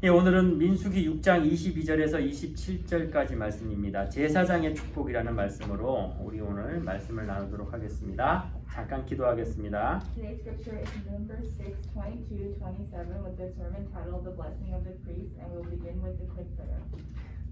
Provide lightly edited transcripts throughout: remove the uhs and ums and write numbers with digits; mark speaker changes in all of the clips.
Speaker 1: 예, 오늘은 민수기 6장 22절에서 27절까지 말씀입니다. 제사장의 축복이라는 말씀으로 우리 오늘 말씀을 나누도록 하겠습니다. 잠깐 기도하겠습니다.
Speaker 2: Today's scripture is Numbers 6:22-27 with the sermon titled The Blessing of the Priest, and we'll begin with the quick prayer.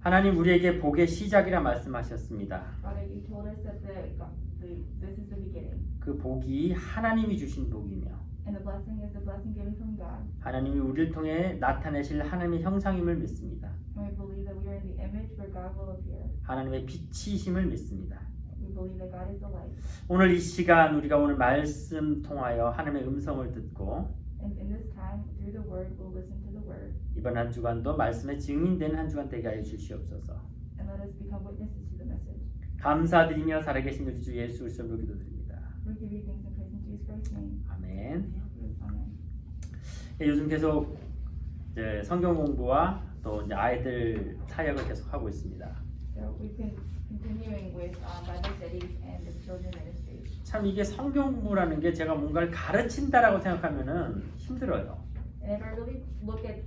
Speaker 1: 하나님 우리에게 복의 시작이라 말씀하셨습니다.
Speaker 2: Father, you told us that this is the beginning,
Speaker 1: 그 복이 하나님이 주신 복이며
Speaker 2: and the blessing is the blessing given from God.
Speaker 1: 하나님이 우리를 통해 나타내실 하나님의 형상임을 믿습니다.
Speaker 2: And we believe that we are in the image where God will appear.
Speaker 1: 하나님의 빛이심을 믿습니다.
Speaker 2: We believe that God is the light.
Speaker 1: 오늘 이 시간 우리가 오늘 말씀 통하여 하나님의 음성을 듣고
Speaker 2: And in this time, through the word, we'll listen to the word.
Speaker 1: 이번 한 주간도 말씀에 증인되는 한 주간 되게 하여 주시옵소서.
Speaker 2: And let us become witnesses to the message.
Speaker 1: 감사드리며 살아계신 우리 주 예수 그리스도로 기도드립니다.
Speaker 2: We give you thanks and praise in Jesus Christ's name.
Speaker 1: 아멘.
Speaker 2: Amen.
Speaker 1: 예, 요즘 계속 이제 성경 공부와 또 이제 아이들 사역을 계속 하고 있습니다.
Speaker 2: So we've been continuing with Bible studies and the children ministry.
Speaker 1: 참 이게 성경 공부라는 게 제가 뭔가를 가르친다라고 생각하면은 힘들어요.
Speaker 2: And if I really look at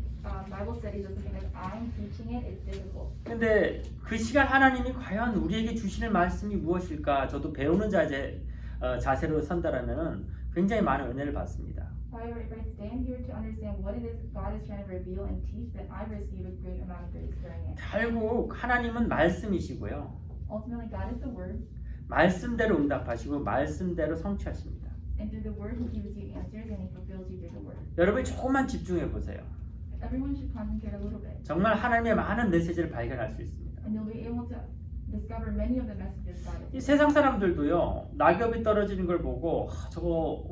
Speaker 2: Bible studies as something like I'm teaching it, it's difficult.
Speaker 1: 근데 그 시간 하나님이 과연 우리에게 주시는 말씀이 무엇일까? 저도 배우는 자세로 선다라면은 굉장히 많은 은혜를 받습니다.
Speaker 2: However, if I stand here to understand what it is God is trying to reveal and teach, then I receive a great amount of grace during it.
Speaker 1: 결국 하나님은 말씀이시고요.
Speaker 2: Ultimately, God is the Word,
Speaker 1: 말씀대로 응답하시고 말씀대로 성취하십니다.
Speaker 2: and through the Word, He gives you answers and He fulfills you through the Word.
Speaker 1: 여러분이 조금만 집중해 보세요.
Speaker 2: Everyone should concentrate a little bit,
Speaker 1: 정말 하나님의 많은 메시지를 발견할 수 있습니다.
Speaker 2: and you'll be able to discover many of the messages God
Speaker 1: 이
Speaker 2: has.
Speaker 1: 세상 사람들도요. 낙엽이 떨어지는 걸 보고 저거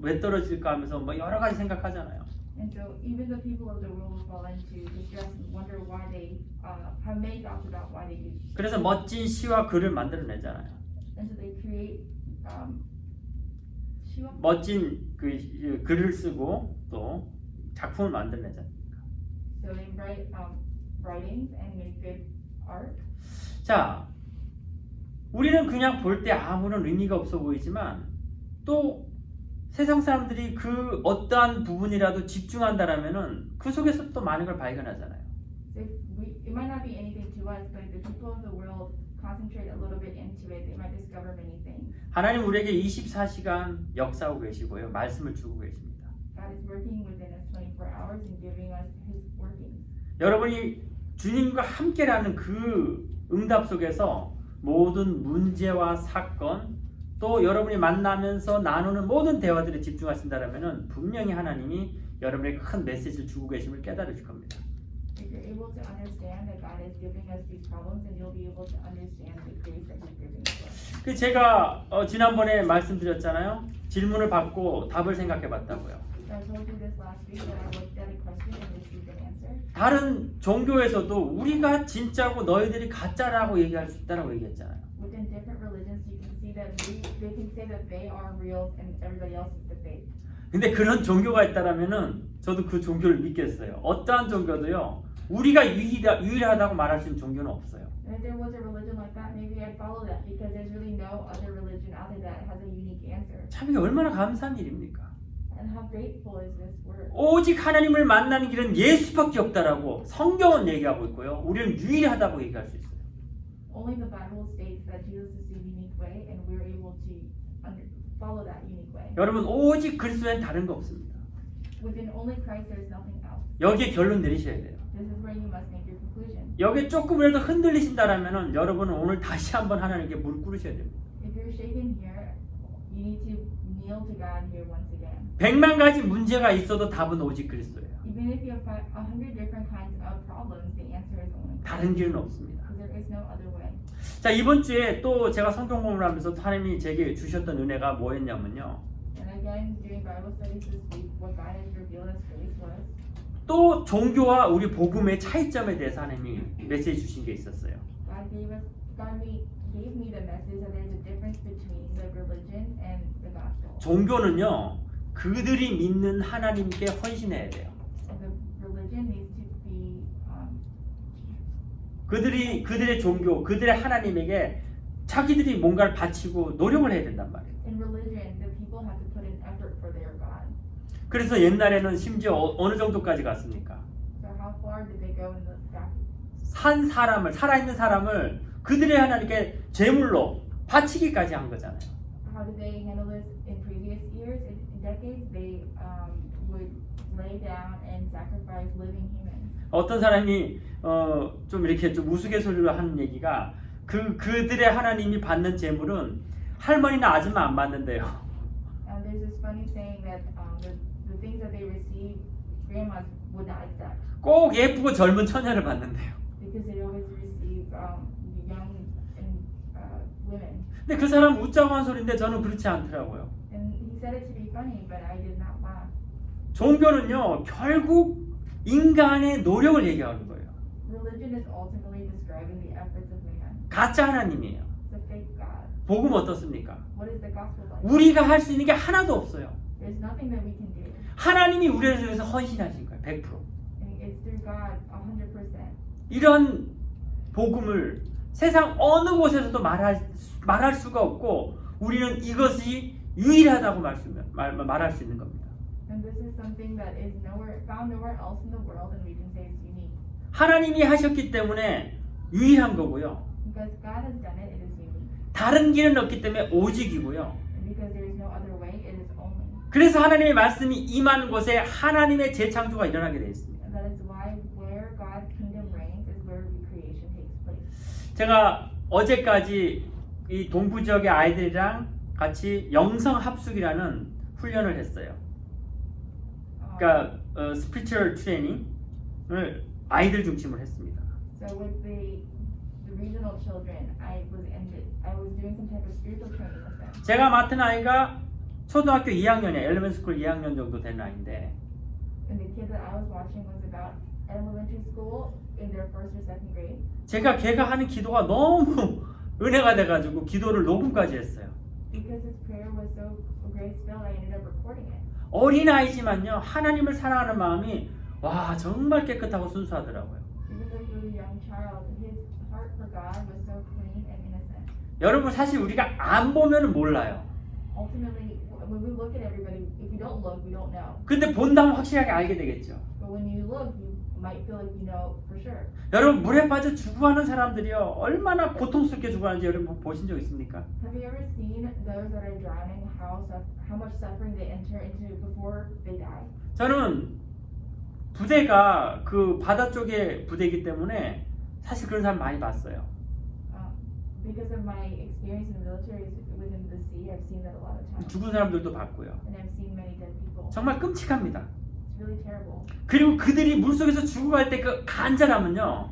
Speaker 1: 왜 떨어질까 하면서 뭐 여러 가지 생각하잖아요.
Speaker 2: And so, even the people of the world will fall into distress and wonder why they have many thoughts about why they do.
Speaker 1: 그래서 멋진 시와 글을 만들어내잖아요.
Speaker 2: And so they create shiva.
Speaker 1: 멋진 그 글을 쓰고 또 작품을 만들어내잖아요.
Speaker 2: So they write writings and make good art.
Speaker 1: 자, 우리는 그냥 볼 때 아무런 의미가 없어 보이지만 또 세상 사람들이 그 어떠한 부분이라도 집중한다라면은 그 속에서 또 많은 걸 발견하잖아요.
Speaker 2: So it might not be anything to us, but if the people of the world concentrate a little bit into it, they might discover many things.
Speaker 1: 하나님 우리에게 24시간 역사하고 계시고요. 말씀을 주고 계십니다.
Speaker 2: God is working within us 24 hours and giving us His workings.
Speaker 1: 여러분이 주님과 함께라는 그 응답 속에서 모든 문제와 사건 또 여러분이 만나면서 나누는 모든 대화들에 집중하신다면은 분명히 하나님이 여러분에게 큰 메시지를 주고 계심을 깨달으실 겁니다.
Speaker 2: If you're able to understand that God is giving us these problems, then you'll be able to understand the grace that He's giving to us.
Speaker 1: 그 제가 지난번에 말씀드렸잖아요. 질문을 받고 답을 생각해봤다고요.
Speaker 2: So I told you this last week that I looked at a question and received an answer.
Speaker 1: 다른 종교에서도 우리가 진짜고 너희들이 가짜라고 얘기할 수 있다라고 얘기했잖아요.
Speaker 2: Within different religions, you can see that they can say that they are real and everybody else is the fake.
Speaker 1: 근데 그런 종교가 있다라면은 저도 그 종교를 믿겠어요. 어떠한 종교도요. 우리가 유일하다고 말할 수 있는 종교는 없어요.
Speaker 2: And if there was a religion like that, maybe I'd follow that because there's really no other religion out there that has a unique answer.
Speaker 1: 참 이게 얼마나 감사한 일입니까?
Speaker 2: And how grateful is this word?
Speaker 1: 오직 하나님을 만나는 길은 예수밖에 없다라고 성경은 얘기하고 있고요. 우리는 유일하다고 얘기할 수 있어요.
Speaker 2: Only the Bible states that Jesus is the unique way, and we're able to follow that unique way.
Speaker 1: 여러분 오직 그리스도엔 다른 거 없습니다.
Speaker 2: Within only Christ, there's nothing else.
Speaker 1: 여기에 결론 내리셔야 돼요.
Speaker 2: This is where you must make your conclusion.
Speaker 1: 여기에 조금이라도 흔들리신다라면은 여러분은 오늘 다시 한번 하나님께 무릎 꿇으셔야 됩니다.
Speaker 2: If you're shaken here, you need to kneel to God here once again.
Speaker 1: 100만 가지 문제가 있어도 답은 오직 그리스도예요.
Speaker 2: Even if you have 100 different kinds of problems, the answer is only Christ.
Speaker 1: 다른 길은 없습니다.
Speaker 2: Because there is no other way.
Speaker 1: 자, 이번 주에 또 제가 성경 공부를 하면서 하나님이 제게 주셨던 은혜가 뭐였냐면요.
Speaker 2: And again, during Bible studies this week, what God has revealed as grace was
Speaker 1: 또 종교와 우리 복음의 차이점에 대해서 하나님이 메시지 주신 게 있었어요.
Speaker 2: God gave me the message that there's a difference between the religion and the gospel.
Speaker 1: 종교는요. 그들이 믿는 하나님께 헌신해야 돼요.
Speaker 2: And the religion needs to be
Speaker 1: 그들의 종교, 그들의 하나님에게 자기들이 뭔가를 바치고 노력을 해야 된단 말이에요.
Speaker 2: in religion, the people have to put in effort for their God.
Speaker 1: 그래서 옛날에는 심지어 어느 정도까지 갔습니까?
Speaker 2: So how far far did they go in the fact?
Speaker 1: 산 사람을 살아있는 사람을 그들의 하나님께 제물로 바치기까지 한 거잖아요.
Speaker 2: How did they handle this in previous years? In decades, they would lay down and sacrifice living humans.
Speaker 1: 어떤 사람이 좀 이렇게 좀 우스갯소리로 하는 얘기가 그들의 하나님이 받는 제물은 할머니나 아줌마 안 받는데요.
Speaker 2: There's this funny saying that the things that they receive, grandmas would not accept
Speaker 1: 꼭 예쁘고 젊은 처녀를 받는데요.
Speaker 2: because they always receive young and women.
Speaker 1: 근데 그 사람 웃자고 한 소리인데 저는 그렇지 않더라고요.
Speaker 2: And he said it to be funny, but I did not laugh.
Speaker 1: 종교는요 결국 인간의 노력을 얘기하는 거예요.
Speaker 2: Religion is ultimately describing the efforts of man.
Speaker 1: 가짜 하나님이에요.
Speaker 2: It's a fake God.
Speaker 1: 복음 어떻습니까?
Speaker 2: What is the gospel like?
Speaker 1: 우리가 할 수 있는 게 하나도 없어요.
Speaker 2: There's nothing that we can do.
Speaker 1: 하나님이 우리를 위해서 헌신하신 거예요. 100%.
Speaker 2: And it's through God 100%.
Speaker 1: 이런 복음을 세상 어느 곳에서도 말할 수가 없고 우리는 이것이 유일하다고 말할 수 있는 겁니다.
Speaker 2: And this is something that is found nowhere else in the world, and we can say it's unique.
Speaker 1: 하나님이 하셨기 때문에 유일한 거고요.
Speaker 2: Because God has done it, it is unique.
Speaker 1: 다른 길은 없기 때문에 오직이고요.
Speaker 2: And because there is no other way, it is only.
Speaker 1: 그래서 하나님의 말씀이 임하는 곳에 하나님의 재창조가 일어나게 되어 있습니다.
Speaker 2: And that is why where God's kingdom reigns is where recreation takes place.
Speaker 1: 제가 어제까지 이 동부 지역의 아이들이랑 같이 영성 합숙이라는 훈련을 했어요. 그러니까 스피리추얼 트레이닝을 아이들 중심으로 했습니다.
Speaker 2: So with the regional children, I was doing some type of spiritual training with them.
Speaker 1: 제가 맡은 아이가 초등학교 2학년이에요. 엘리멘트 스쿨 2학년 정도 된 아이인데
Speaker 2: And the kid that I was watching was about elementary school in their first or second grade.
Speaker 1: 제가 걔가 하는 기도가 너무 은혜가 돼가지고 기도를 녹음까지 했어요.
Speaker 2: Because his prayer was so grace-filled, I ended up recording it.
Speaker 1: 어린아이지만요 하나님을 사랑하는 마음이 와 정말 깨끗하고 순수하더라고요.
Speaker 2: Even though he was a young child, his heart for God was so clean and innocent.
Speaker 1: 여러분 사실 우리가 안 보면 몰라요.
Speaker 2: Ultimately, when we look at everybody, if we don't look, we don't know.
Speaker 1: 근데 본다면 확실하게 알게 되겠죠.
Speaker 2: But when you look, you might feel like you know for sure.
Speaker 1: 여러분 물에 빠져 죽어가는 사람들이요 얼마나 고통스럽게 죽어가는지 여러분 보신 적 있습니까?
Speaker 2: Have you ever seen those that are drowning, how much suffering they enter into before they die?
Speaker 1: 저는 부대가 그 바다 쪽의 부대이기 때문에 사실 그런 사람 많이 봤어요.
Speaker 2: Because of my experience in the military within the sea, I've seen that a lot of times.
Speaker 1: 죽은 사람들도 봤고요.
Speaker 2: And I've seen many dead people.
Speaker 1: 정말 끔찍합니다.
Speaker 2: It's really terrible.
Speaker 1: 그리고 그들이 물속에서 죽어갈 때 그 간절함은요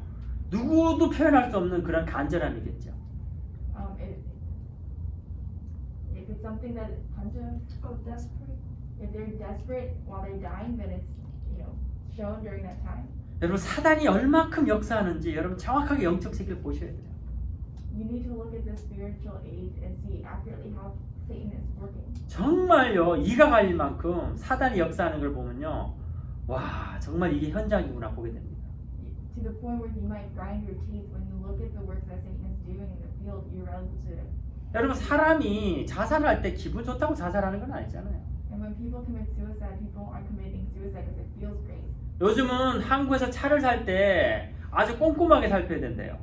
Speaker 1: 누구도 표현할 수 없는 그런 간절함이겠죠.
Speaker 2: If it's something that desperate. If they're desperate while they're dying, then it's shown during that time.
Speaker 1: 여러분 사단이 얼마큼 역사하는지 여러분 정확하게 영적 세계를 보셔야 돼요.
Speaker 2: You need to look at the spiritual age and see accurately how Satan is working.
Speaker 1: 정말요 이가 갈릴 만큼 사단이 역사하는 걸 보면요 와 정말 이게 현장이구나 보게 됩니다.
Speaker 2: To the point where you might grind your teeth when you look at the works that Satan is doing in the field. You're able to.
Speaker 1: 여러분 사람이 자살할 때 기분 좋다고 자살하는 건 아니잖아요.
Speaker 2: And when people commit suicide, people aren't committing suicide because it feels great.
Speaker 1: 요즘은 한국에서 차를 살 때 아주 꼼꼼하게 살펴야 된대요.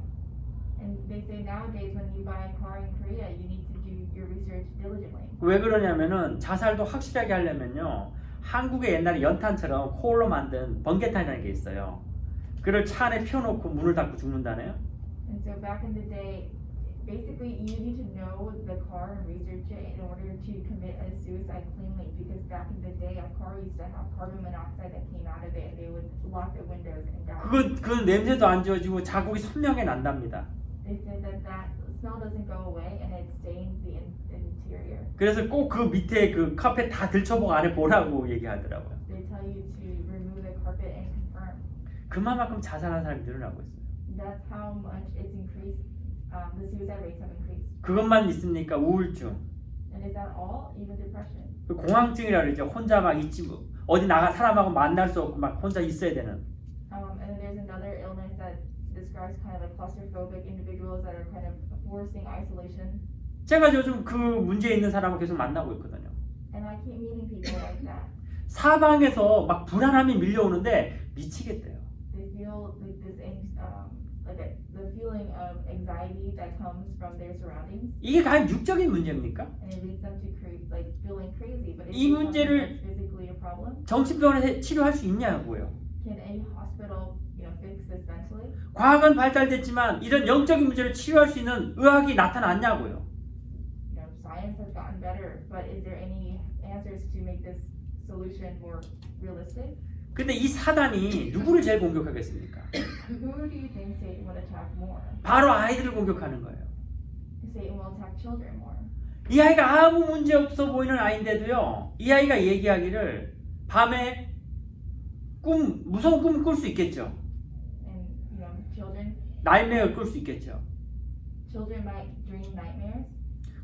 Speaker 2: And they say nowadays when you buy a car in Korea, you need to do your research diligently.
Speaker 1: 왜 그러냐면은 자살도 확실하게 하려면요 한국의 옛날에 연탄처럼 코올로 만든 번개탄이라는 게 있어요. 그걸 차 안에 피워놓고 문을 닫고 죽는다네요.
Speaker 2: And so back in the day, basically you need to know the car and research it in order to commit a suicide cleanly. Because back in the day, a car used to have carbon monoxide that came out of it, and they would lock the windows and die.
Speaker 1: 그 냄새도 안 지워지고 자국이 선명하게 난답니다.
Speaker 2: They said that smell doesn't go away and it stains the interior.
Speaker 1: 그래서 꼭 그 밑에 그 카펫 다 들춰보고 안에 보라고 얘기하더라고요.
Speaker 2: They tell you to remove the carpet and confirm.
Speaker 1: 그만큼 자살하는 사람이 늘어나고 있어요.
Speaker 2: That's how much it's increased. The suicide rates have increased.
Speaker 1: 그것만 있습니까? 우울증.
Speaker 2: And is that all? Even depression.
Speaker 1: 그 공황증이라 그러죠. 혼자 막 있지 어디 나가 사람하고 만날 수 없고 막 혼자 있어야 되는.
Speaker 2: And then there's another illness that describes kind of like claustrophobic individuals that are kind of forcing isolation.
Speaker 1: 제가 요즘 그 문제 있는 사람을 계속 만나고 있거든요.
Speaker 2: And I keep meeting people like that.
Speaker 1: 사방에서 막 불안함이 밀려오는데 미치겠대요.
Speaker 2: they feel like this the feeling of anxiety that comes from their surroundings,
Speaker 1: 이게 가장 육적인 문제입니까?
Speaker 2: and it leads them to feeling crazy. But is
Speaker 1: 이
Speaker 2: it something
Speaker 1: 문제를
Speaker 2: that's physically a problem?
Speaker 1: 정신병원에서 치료할 수 있냐고요.
Speaker 2: Can any hospital, fix this mentally?
Speaker 1: 과학은 발달됐지만 이런 영적인 문제를 치료할 수 있는 의학이 나타났냐고요.
Speaker 2: Science has gotten better, but is there any answers to make this solution more realistic?
Speaker 1: 근데 이 사단이 누구를 제일 공격하겠습니까?
Speaker 2: Who do you think Satan would attack more?
Speaker 1: 바로 아이들을 공격하는 거예요.
Speaker 2: Satan will attack children more.
Speaker 1: 이 아이가 아무 문제 없어 보이는 아이인데도요. 이 아이가 얘기하기를 밤에 무서운 꿈을 꿀 수 있겠죠.
Speaker 2: And
Speaker 1: 날매를 꿀 수 있겠죠.
Speaker 2: children might dream nightmares.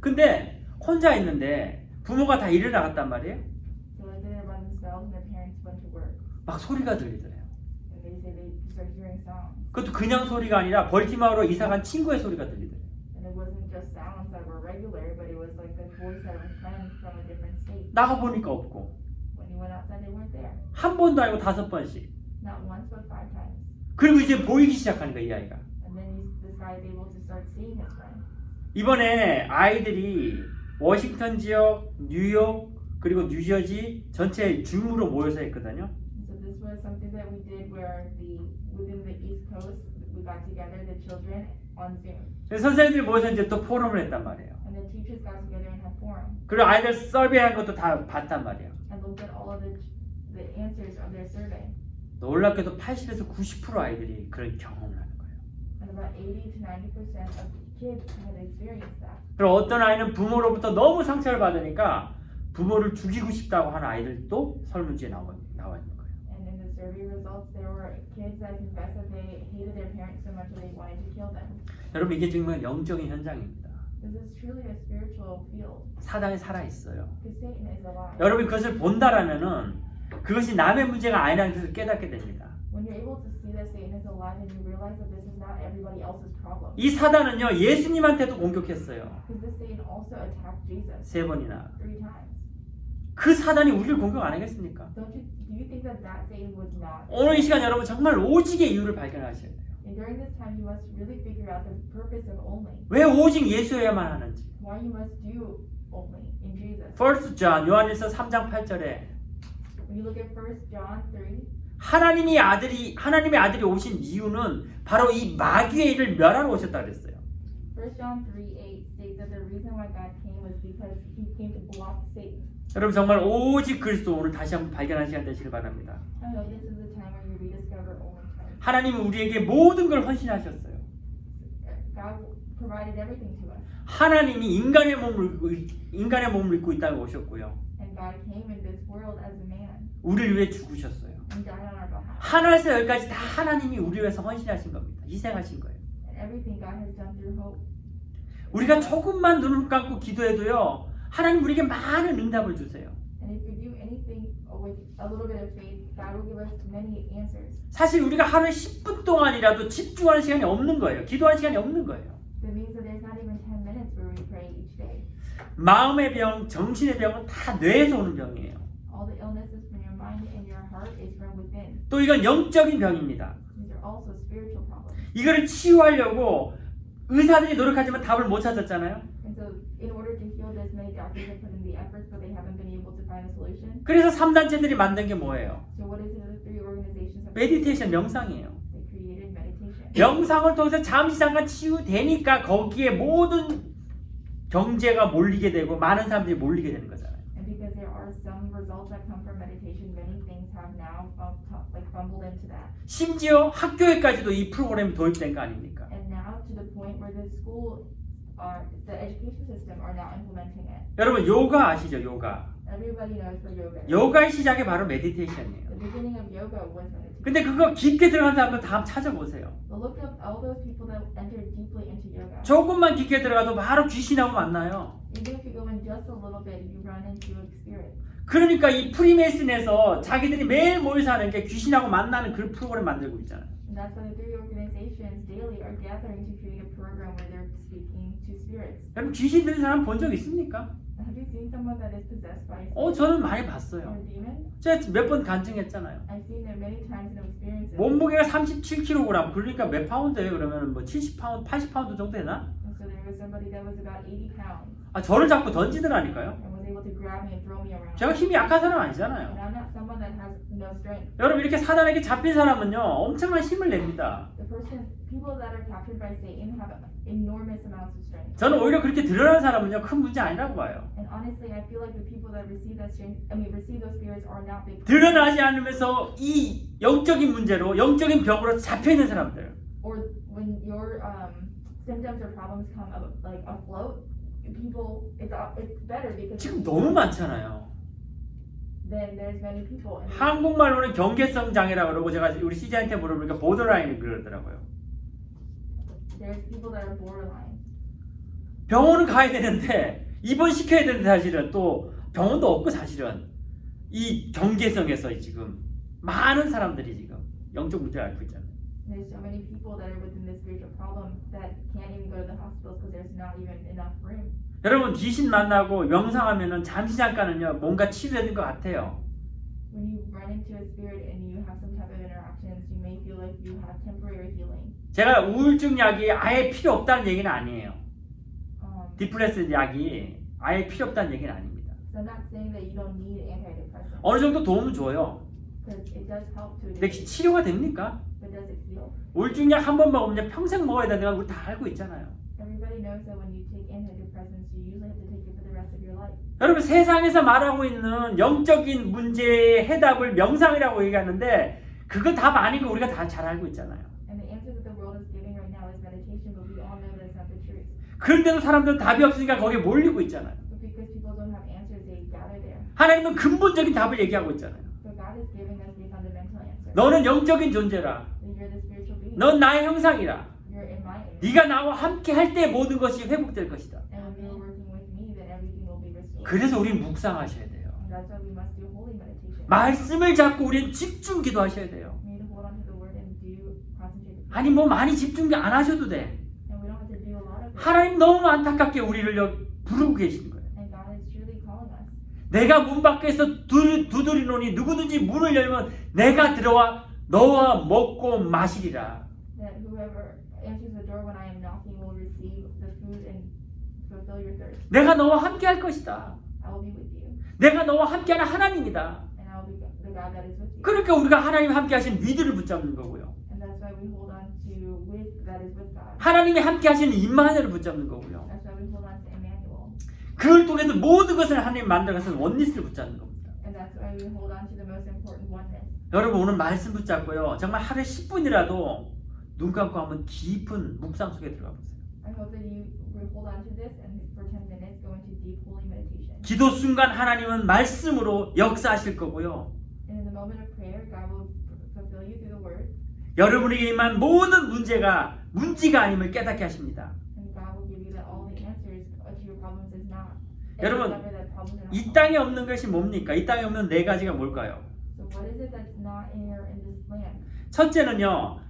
Speaker 1: 근데 혼자 있는데 부모가 다 일을 나갔단 말이에요.
Speaker 2: So as they're by themselves and their parents went to work,
Speaker 1: 막 소리가 들리더래요.
Speaker 2: and they say they start hearing sounds.
Speaker 1: 그것도 그냥 소리가 아니라 벌티마오로 이사간 친구의 소리가 들리더래요.
Speaker 2: And it wasn't just sounds that were regular, but it was like the voice of a friend from a different state.
Speaker 1: 나가 보니까 없고
Speaker 2: When he went outside, they weren't there.
Speaker 1: 한 번도 아니고 5번씩.
Speaker 2: Not once, but 5 times.
Speaker 1: 그리고 이제 보이기 시작하는 거야 이 아이가.
Speaker 2: And then this guy is able to start seeing his friend.
Speaker 1: 이번에 아이들이 워싱턴 지역, 뉴욕 그리고 뉴저지 전체 줌으로 모여서 했거든요.
Speaker 2: So this was something that we did where within the East Coast we got together the children on Zoom,
Speaker 1: 그래서 선생님들이 모여서 이제 또 포럼을 했단 말이에요.
Speaker 2: and the teachers got together and had forum
Speaker 1: 그리고 아이들 서베이한 것도 다 봤단 말이에요.
Speaker 2: and looked at all of the answers of their survey.
Speaker 1: 놀랍게도 80에서 90% 아이들이 그런 경험을 하는 거예요.
Speaker 2: And about 80 to 90% of kids had experienced that.
Speaker 1: 그리고 어떤 아이는 부모로부터 너무 상처를 받으니까 부모를 죽이고 싶다고 하는 아이들도 설문지에 나와 있는 거예요.
Speaker 2: And in the survey results, there were kids that confessed that they hated their parents so much that they wanted to kill them.
Speaker 1: 여러분 이게 정말 영적인 현장입니다.
Speaker 2: This is truly a spiritual field.
Speaker 1: 사단이 살아 있어요.
Speaker 2: Because Satan is alive.
Speaker 1: 여러분이 그것을 본다라면은 그것이 남의 문제가 아니라는 것을 깨닫게 됩니다.
Speaker 2: When you're able to see that Satan is alive and you realize that this is not everybody else's problem.
Speaker 1: 이 사단은요 예수님한테도 공격했어요.
Speaker 2: Because this Satan also attacked Jesus
Speaker 1: 3번이나.
Speaker 2: 3 times.
Speaker 1: 그 사단이 우리를 공격 안 하겠습니까?
Speaker 2: Do you think that Satan would not?
Speaker 1: 오늘 이 시간 여러분 정말 오직의 이유를 발견하셔야 돼요.
Speaker 2: And during this time, you must really figure out the purpose of only.
Speaker 1: 왜 오직 예수여야만 하는지.
Speaker 2: Why you must do only in Jesus.
Speaker 1: 1 John 요한일서 3장 8절에
Speaker 2: When you look at 1 John 3,
Speaker 1: 하나님의 아들이 오신 이유는 바로 이 마귀의 일을 멸하러 오셨다 그랬어요.
Speaker 2: 1 John 3:8 states that the reason why God came was because He came to block Satan.
Speaker 1: 여러분 정말 오직 그리스도 오늘 다시 한번 발견하는 시간 되시길 바랍니다.
Speaker 2: I know this is the time where you rediscover only Christ.
Speaker 1: 하나님은 우리에게 모든 걸 헌신하셨어요.
Speaker 2: God provided everything to us,
Speaker 1: 하나님이 인간의 몸을 입고 이 땅에 오셨고요.
Speaker 2: and God came in this world as a man
Speaker 1: 우리를 위해 죽으셨어요.
Speaker 2: and died on our behalf.
Speaker 1: 하나에서 열까지 다 하나님이 우리 위해서 헌신하신 겁니다. 희생하신 거예요.
Speaker 2: And everything God has done through hope.
Speaker 1: 우리가 조금만 눈을 감고 기도해도요. 하나님 우리에게 많은 응답을 주세요.
Speaker 2: And if we do anything with a little bit of faith, God will give us many answers.
Speaker 1: 사실 우리가 하루에 10분 동안이라도 집중하는 시간이 없는 거예요. 기도하는 시간이 없는 거예요.
Speaker 2: That means that there's not even 10 minutes where we pray each day.
Speaker 1: 마음의 병, 정신의 병은 다 뇌에서 오는 병이에요.
Speaker 2: All the illnesses from your mind and your heart is from within.
Speaker 1: 또 이건 영적인 병입니다.
Speaker 2: These are also spiritual problems.
Speaker 1: 이거를 치유하려고 의사들이 노력하지만 답을 못 찾았잖아요.
Speaker 2: And so in order to heal this, many doctors have put in the efforts, but they haven't been able to find a solution.
Speaker 1: 그래서 3단체들이 만든 게 뭐예요?
Speaker 2: So what is it that the 3 organizations have
Speaker 1: 메디테이션, 명상이에요.
Speaker 2: They created meditation.
Speaker 1: 명상을 통해서 잠시 잠깐 치유되니까 거기에 모든 경제가 몰리게 되고 많은 사람들이 몰리게 되는 거잖아요.
Speaker 2: And because there are some results that come from meditation, many things have now fumbled into that.
Speaker 1: 심지어 학교에까지도 이 프로그램이 도입된 거 아닙니까?
Speaker 2: And now to the point where the education system are now implementing it.
Speaker 1: 여러분 요가 아시죠? 요가.
Speaker 2: Everybody knows what yoga is.
Speaker 1: 요가의 시작이 바로 메디테이션이에요.
Speaker 2: The beginning of yoga was meditation.
Speaker 1: 근데 그거 깊게 들어간 사람들 다 한번 찾아보세요.
Speaker 2: But look up all those people that entered deeply into yoga.
Speaker 1: 조금만 깊게 들어가도 바로 귀신하고 만나요.
Speaker 2: Even if you go in just a little bit, you run into a spirit.
Speaker 1: 그러니까 이 프리메이슨에서 자기들이 매일 모여서 하는 게 귀신하고 만나는 그 프로그램 만들고 있잖아요.
Speaker 2: And that's why the three organizations daily are gathering to create a program where they're speaking to spirits.
Speaker 1: 여러분 귀신 들린 사람 본 적 있습니까?
Speaker 2: Have you seen someone that is possessed by a spirit
Speaker 1: 저는 많이
Speaker 2: or
Speaker 1: 봤어요.
Speaker 2: a demon?
Speaker 1: 제가 몇 번 간증했잖아요.
Speaker 2: I've seen them many times and have experienced it.
Speaker 1: 몸무게가 37kg 그러니까 몇 파운드예요? 그러면 뭐 70파운드, 80파운드 정도 되나?
Speaker 2: And so there was somebody that was about 80 pounds
Speaker 1: 저를 자꾸 던지더라니까요.
Speaker 2: and was able to grab me and throw me around.
Speaker 1: 제가 힘이 약한 사람
Speaker 2: And
Speaker 1: 아니잖아요.
Speaker 2: I'm not someone that has no strength.
Speaker 1: 여러분 이렇게 사단에게 잡힌 사람은요 엄청난 힘을 냅니다.
Speaker 2: People that are captured by Satan have enormous amounts of strength.
Speaker 1: 저는 오히려 그렇게 드러나는 사람은요 큰 문제 아니라고 봐요.
Speaker 2: And honestly, I feel like the people that receive that strength, receive those spirits are not big.
Speaker 1: 드러나지 않으면서 이 영적인 문제로 영적인 병으로 잡혀 있는 사람들.
Speaker 2: Or when your symptoms or problems come up, like afloat, people, it's better because
Speaker 1: 지금 너무 많잖아요.
Speaker 2: then there's many people. And
Speaker 1: 한국말로는 경계성 장애라고 그러고 제가 우리 CJ한테 물어보니까 보더라인이 그러더라고요.
Speaker 2: there's people that are borderline.
Speaker 1: 병원은 가야 되는데 입원시켜야 되는데 사실은 또 병원도 없고 사실은 이 경계성에서 지금 많은 사람들이 지금 영적 문제를 앓고 있잖아요.
Speaker 2: There's so many people that are within this spiritual problem that can't even go to the hospitals because there's not even enough room.
Speaker 1: 여러분 귀신 만나고 명상하면은 잠시 잠깐은요 뭔가 치료되는 것 같아요.
Speaker 2: When you run into a spirit and you have some type of interactions, you may feel like you have temporary healing.
Speaker 1: 제가 우울증 약이 아예 필요 없다는 얘기는 아니에요. 디프레스 약이 아예 필요 없다는 얘기는 아닙니다.
Speaker 2: So I'm not saying that you don't need antidepressants.
Speaker 1: 어느 정도 도움은 줘요.
Speaker 2: Because it does help to a
Speaker 1: 근데
Speaker 2: degree,
Speaker 1: 치료가 됩니까?
Speaker 2: but does it heal?
Speaker 1: 우울증 약 한 번 먹으면 평생 먹어야 되는 건 우리 다 알고 있잖아요.
Speaker 2: Everybody knows that when you take antidepressants, you usually have to take it for the rest of your life.
Speaker 1: 여러분 세상에서 말하고 있는 영적인 문제의 해답을 명상이라고 얘기하는데 그거 답 아니고 우리가 다 잘 알고 있잖아요.
Speaker 2: And the answer that the world is giving right now is meditation, but we all know that it's not the truth.
Speaker 1: 그런데도 사람들은 답이 없으니까 거기에 몰리고 있잖아요.
Speaker 2: But because people don't have answers, they gather there.
Speaker 1: 하나님은 근본적인 답을 얘기하고 있잖아요.
Speaker 2: But God is giving us the fundamental answer.
Speaker 1: 너는 영적인 존재라.
Speaker 2: That you're the spiritual being.
Speaker 1: 넌 나의 형상이라.
Speaker 2: You're in my image.
Speaker 1: 네가 나와 함께 할 때 모든 것이 회복될 것이다.
Speaker 2: And when you're working with me, then everything will be restored.
Speaker 1: 그래서 우린 묵상하셔야 돼요.
Speaker 2: And that's why we must do holy meditation.
Speaker 1: 말씀을 잡고 우린 집중 기도하셔야 돼요.
Speaker 2: We need to hold on to the word and do concentrated prayer.
Speaker 1: 아니 뭐 많이 집중 안 하셔도 돼.
Speaker 2: And we don't have to do a lot of it.
Speaker 1: 하나님 너무 안타깝게 우리를 여기 부르고 계신 거예요.
Speaker 2: And God is truly calling us.
Speaker 1: 내가 문 밖에서 두드리노니 누구든지 문을 열면 내가 들어와 너와 먹고 마시리라.
Speaker 2: That whoever answers the door when I am knocking will receive the food and fulfill your thirst.
Speaker 1: 내가 너와 함께 할 것이다.
Speaker 2: I will be with you.
Speaker 1: 내가 너와 함께하는 하나님이다.
Speaker 2: And I will be the God that is with you.
Speaker 1: 그러니까 우리가 하나님 함께 하신 위드를 붙잡는 거고요.
Speaker 2: And that's why we hold on to with that is with God.
Speaker 1: 하나님이 함께 하시는 임마누엘을 붙잡는 거고요.
Speaker 2: That's why we hold on to Emmanuel.
Speaker 1: 그걸 통해서 모든 것을 하나님 만들어서 원리스를 붙잡는 겁니다.
Speaker 2: And that's why we hold on to the most important oneness.
Speaker 1: 여러분 오늘 말씀 붙잡고요. 정말 하루에 10분이라도 눈 감고 한번 깊은 묵상 속에 들어가 보세요.
Speaker 2: I hope that you will hold on to this and for 10 minutes go into deep holy meditation.
Speaker 1: 기도 순간 하나님은 말씀으로 역사하실 거고요.
Speaker 2: And in the moment of prayer, God will fulfill you through the word.
Speaker 1: 여러분에게 임한 모든 문제가 문제가 아님을 깨닫게 하십니다.
Speaker 2: And God will give you that all the answers to your problems is not.
Speaker 1: 여러분,
Speaker 2: Discover that problems are not
Speaker 1: 이 땅에 없는 것이 뭡니까? 이 땅에 없는 네 가지가 뭘까요?
Speaker 2: So what is it that's not here in this land?
Speaker 1: 첫째는요.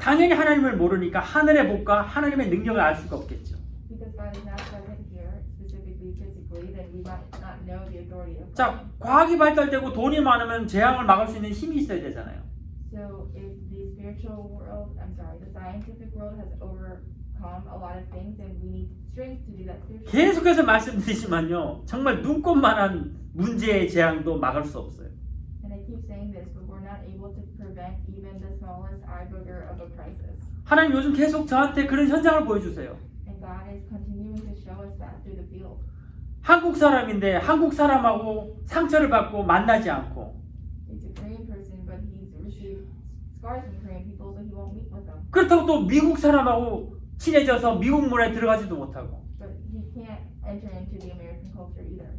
Speaker 1: 당연히 하나님을 모르니까 하늘의 복과 하나님의 능력을 알 수가 없겠죠.
Speaker 2: Because God is not present here, specifically physically, then we might not know the authority of God.
Speaker 1: 자, 과학이 발달되고 돈이 많으면 재앙을 막을 수 있는 힘이 있어야 되잖아요.
Speaker 2: So if the spiritual world, the scientific world has overcome a lot of things, then we need strength to do that spiritual.
Speaker 1: 계속해서 말씀드리지만요. 정말 눈꽃만한 문제의 재앙도 막을 수 없어요.
Speaker 2: And I keep saying this, but we're not able to prevent even the smallest eye booger of a crisis.
Speaker 1: 하나님 요즘 계속 저한테 그런 현장을 보여주세요.
Speaker 2: And God is continuing to show us that through the field.
Speaker 1: 한국 사람인데 한국 사람하고 상처를 받고 만나지 않고
Speaker 2: It's a Korean person, but he's received scars from Korean people, so he won't meet with them.
Speaker 1: 그렇다고 또 미국 사람하고 친해져서 미국 문화에 들어가지도 못하고
Speaker 2: But he can't enter into the American culture either.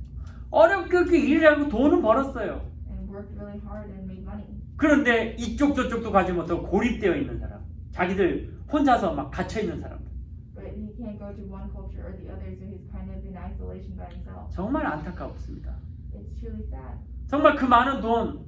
Speaker 1: 어렵게 일을 하고 돈은 벌었어요.
Speaker 2: And worked really hard and made money.
Speaker 1: 그런데 이쪽 저쪽도 가지 못하고 고립되어 있는 사람, 자기들 혼자서 막 갇혀 있는 사람들.
Speaker 2: But he can't go to one culture or the other, so he's kind of in isolation by himself.
Speaker 1: 정말 안타깝습니다.
Speaker 2: It's It's truly sad.
Speaker 1: 정말 그 많은 돈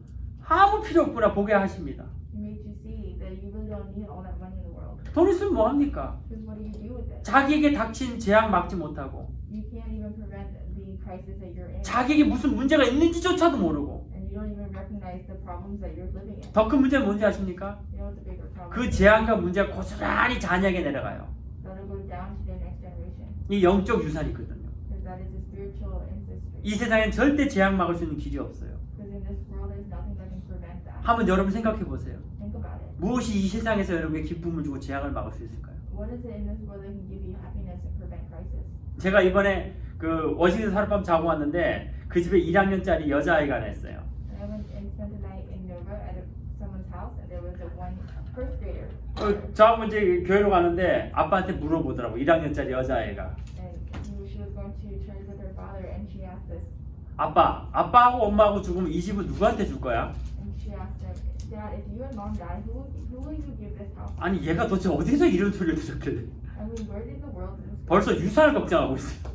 Speaker 1: 아무 필요 없구나 보게 하십니다.
Speaker 2: It makes you see that you really don't need all that money in the world.
Speaker 1: 돈 있으면 뭐합니까?
Speaker 2: Because what do you do with it?
Speaker 1: 자기에게 닥친 재앙 막지 못하고
Speaker 2: You can't even prevent the crisis that you're in.
Speaker 1: 자기에게 무슨 문제가 있는지조차도 모르고
Speaker 2: And you don't even recognize the problems that you're living in.
Speaker 1: 더 큰 문제는 뭔지 아십니까?
Speaker 2: You know what the bigger problem
Speaker 1: 그
Speaker 2: is?
Speaker 1: 재앙과 문제가 고스란히 자녀에게 내려가요.
Speaker 2: That'll go down to the next generation.
Speaker 1: 이 영적 유산이거든요.
Speaker 2: Because that is a spiritual ancestry.
Speaker 1: 이 세상엔 절대 재앙 막을 수 있는 길이 없어요.
Speaker 2: Because in this world, there's nothing that can prevent that.
Speaker 1: 한번 여러분 생각해 보세요.
Speaker 2: Think about it.
Speaker 1: 무엇이 이 세상에서 여러분에게 기쁨을 주고 재앙을 막을 수 있을까요?
Speaker 2: What is it in this world that can give you happiness and prevent crisis?
Speaker 1: 제가 이번에 그 워싱턴 하룻밤 자고 왔는데 그 집에 1학년짜리 여자아이가 하나 있어요.
Speaker 2: And I went and spent the night in Nova at someone's house, and there was a first grader.
Speaker 1: 저하고 이제 교회로 가는데 아빠한테 물어보더라고. 1학년짜리 여자아이가.
Speaker 2: And she was going to church with her father, and she asked us,
Speaker 1: 아빠하고 엄마하고 죽으면 이 집은 누구한테 줄 거야?
Speaker 2: and she asked him, Dad, if you and Mom die, who will you give this house?
Speaker 1: 아니 얘가 도대체 어디서 이런 소리를 들었길래
Speaker 2: I mean, where did the world do this?
Speaker 1: 벌써 유산을 걱정하고 있어요.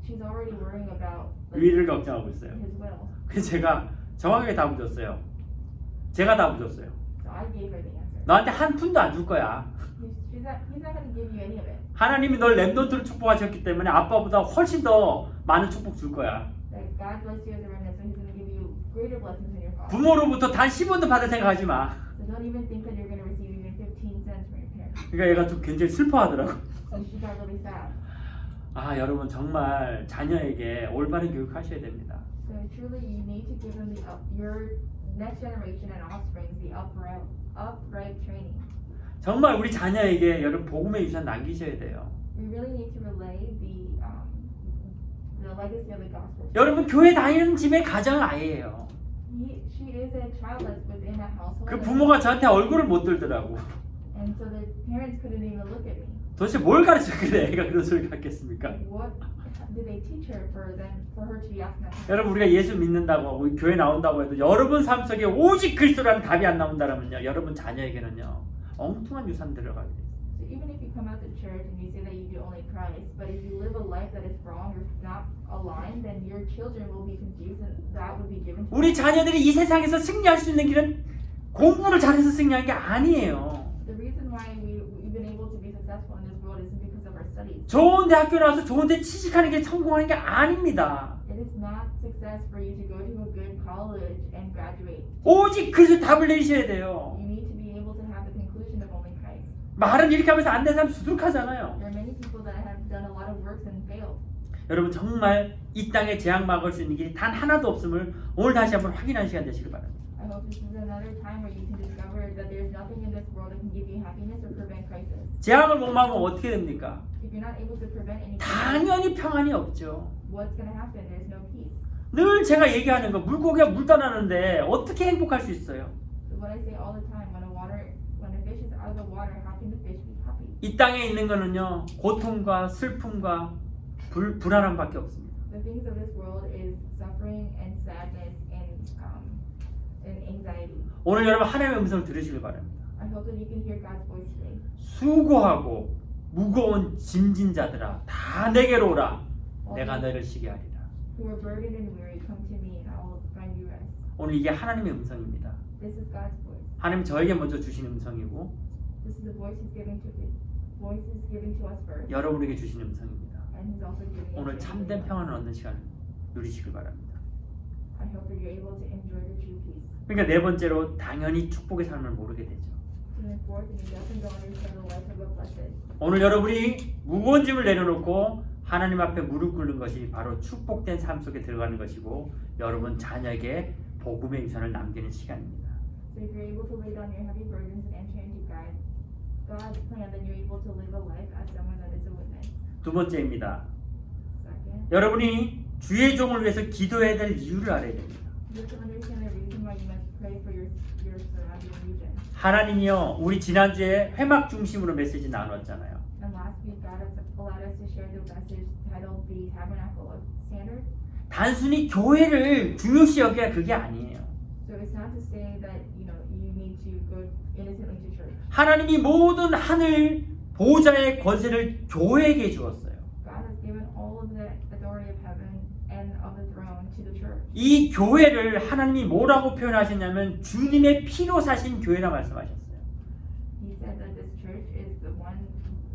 Speaker 2: She's already worrying about
Speaker 1: 위를 걱정하고 있어요.
Speaker 2: his will.
Speaker 1: 그래서 제가 정확하게 답을 줬어요. 제가 답을 줬어요.
Speaker 2: So I gave her the answer.
Speaker 1: 너한테 한 푼도 안 줄 거야.
Speaker 2: He's not going to give you any of it.
Speaker 1: 하나님이 널 렘넌트로 축복하셨기 때문에 아빠보다 훨씬 더 많은 축복 줄 거야.
Speaker 2: Like God bless you as a remnant, so He's going to give you greater blessings than your father.
Speaker 1: 부모로부터 단 10원도 받을 생각하지 마.
Speaker 2: So don't even think that you're going to receive even 15 cents from your parents.
Speaker 1: 그러니까 얘가 좀 굉장히 슬퍼하더라고.
Speaker 2: So she got really sad.
Speaker 1: 아 여러분 정말 자녀에게 올바른 교육하셔야 됩니다.
Speaker 2: So truly, you need to give them your next generation and offspring the upright training.
Speaker 1: 정말 우리 자녀에게 여러분 복음의 유산 남기셔야 돼요.
Speaker 2: We really need to relay the legacy of the gospel.
Speaker 1: 여러분 교회 다니는 집의 가정 아이예요.
Speaker 2: She is a childless within a household.
Speaker 1: 그 부모가 저한테 얼굴을 못 들더라고.
Speaker 2: And so the parents couldn't even look at me.
Speaker 1: 도대체 뭘 가르쳤길래 애가 그런 소리를 갖겠습니까?
Speaker 2: Like, what did they teach her for her to be asking that?
Speaker 1: 여러분 우리가 예수 믿는다고 우리 교회 나온다고 해도 여러분 삶 속에 오직 그리스도라는 답이 안 나온다면요 여러분 자녀에게는요 엉뚱한 유산 들어가게 돼요.
Speaker 2: So even if you come out to church and you say that you do only Christ, but if you live a life that is wrong or not aligned, then your children will be confused and that would be given to
Speaker 1: 우리
Speaker 2: them.
Speaker 1: 자녀들이 이 세상에서 승리할 수 있는 길은 공부를 잘해서 승리하는 게 아니에요.
Speaker 2: The reason why we've been able to be successful in this world isn't because of our studies.
Speaker 1: 좋은 대학교 나와서 좋은 데 취직하는 게 성공하는 게 아닙니다.
Speaker 2: It is not success for you to go to a good college and graduate.
Speaker 1: 오직 그리스도 답을 내리셔야 돼요.
Speaker 2: You need to be able to have the conclusion of only Christ.
Speaker 1: 말은 이렇게 하면서 안 된 사람 수두룩하잖아요.
Speaker 2: There are many people that have done a lot of works and failed.
Speaker 1: 여러분 정말 이 땅에 재앙 막을 수 있는 길이 단 하나도 없음을 오늘 다시 한번 확인하는 시간 되시길 바랍니다.
Speaker 2: I hope this is another time where you can discover that there's nothing in this world that can give you happiness or prevent crisis.
Speaker 1: 재앙을 못 막으면 어떻게 됩니까?
Speaker 2: If you're not able to prevent anything,
Speaker 1: 당연히 평안이 없죠.
Speaker 2: what's going to happen? There's no peace.
Speaker 1: 늘 제가 얘기하는 거 물고기가 물 떠나는데 어떻게 행복할 수 있어요?
Speaker 2: So what I say all the time, when a fish is out of the water, how can the fish be happy?
Speaker 1: 이 땅에 있는 거는요 고통과 슬픔과 불안함밖에 없습니다.
Speaker 2: The things of this world is suffering and sadness and anxiety.
Speaker 1: 오늘 여러분 하나님의 음성을 들으시길 바랍니다.
Speaker 2: I hope that you can hear God's voice today.
Speaker 1: 수고하고 무거운 짐진 자들아 다 내게로 오라 내가 너희를 쉬게 하리라.
Speaker 2: Who are burdened and weary, come to me and I will find you rest.
Speaker 1: 오늘 이게 하나님의 음성입니다.
Speaker 2: This is God's voice.
Speaker 1: 하나님 저에게 먼저 주신 음성이고
Speaker 2: This is the voice He's giving to us first,
Speaker 1: 여러분에게 주신 음성입니다.
Speaker 2: and He's also giving it
Speaker 1: 오늘
Speaker 2: to
Speaker 1: 참된
Speaker 2: everyone.
Speaker 1: 평안을 얻는 시간을 누리시길 바랍니다.
Speaker 2: I hope that you're able to enjoy the true peace.
Speaker 1: 그러니까 네 번째로 당연히 축복의 삶을 모르게 되죠.
Speaker 2: And then fourth, and you definitely don't understand the life of a blessed.
Speaker 1: 오늘 여러분이 무거운 짐을 내려놓고 하나님 앞에 무릎 꿇는 것이 바로 축복된 삶 속에 들어가는 것이고 여러분 자녀에게 복음의 유산을 남기는 시간입니다.
Speaker 2: So if you're able to lay down your heavy burdens and enter into God's plan, then you're able to live a life as someone that is a witness.
Speaker 1: 두 번째입니다.
Speaker 2: Second,
Speaker 1: 여러분이 주의 종을 위해서 기도해야 될 이유를 알아야 됩니다.
Speaker 2: you have to understand the reason why you must pray for your surrounding region.
Speaker 1: 하나님이요 우리 지난주에 회막 중심으로 메시지 나눴잖아요.
Speaker 2: And last week, God has allowed us to share the message titled "The Tabernacle of Standard."
Speaker 1: 단순히 교회를 중요시 여겨야 그게 아니에요.
Speaker 2: So it's not to say that you need to go innocently to church.
Speaker 1: 하나님이 모든 하늘 보좌의 권세를 교회에게 주었어요.
Speaker 2: God has given all of the authority of heaven and of the throne to the church.
Speaker 1: 이 교회를 하나님이 뭐라고 표현하셨냐면 주님의 피로 사신 교회라 말씀하셨어요.
Speaker 2: He said that this church is the one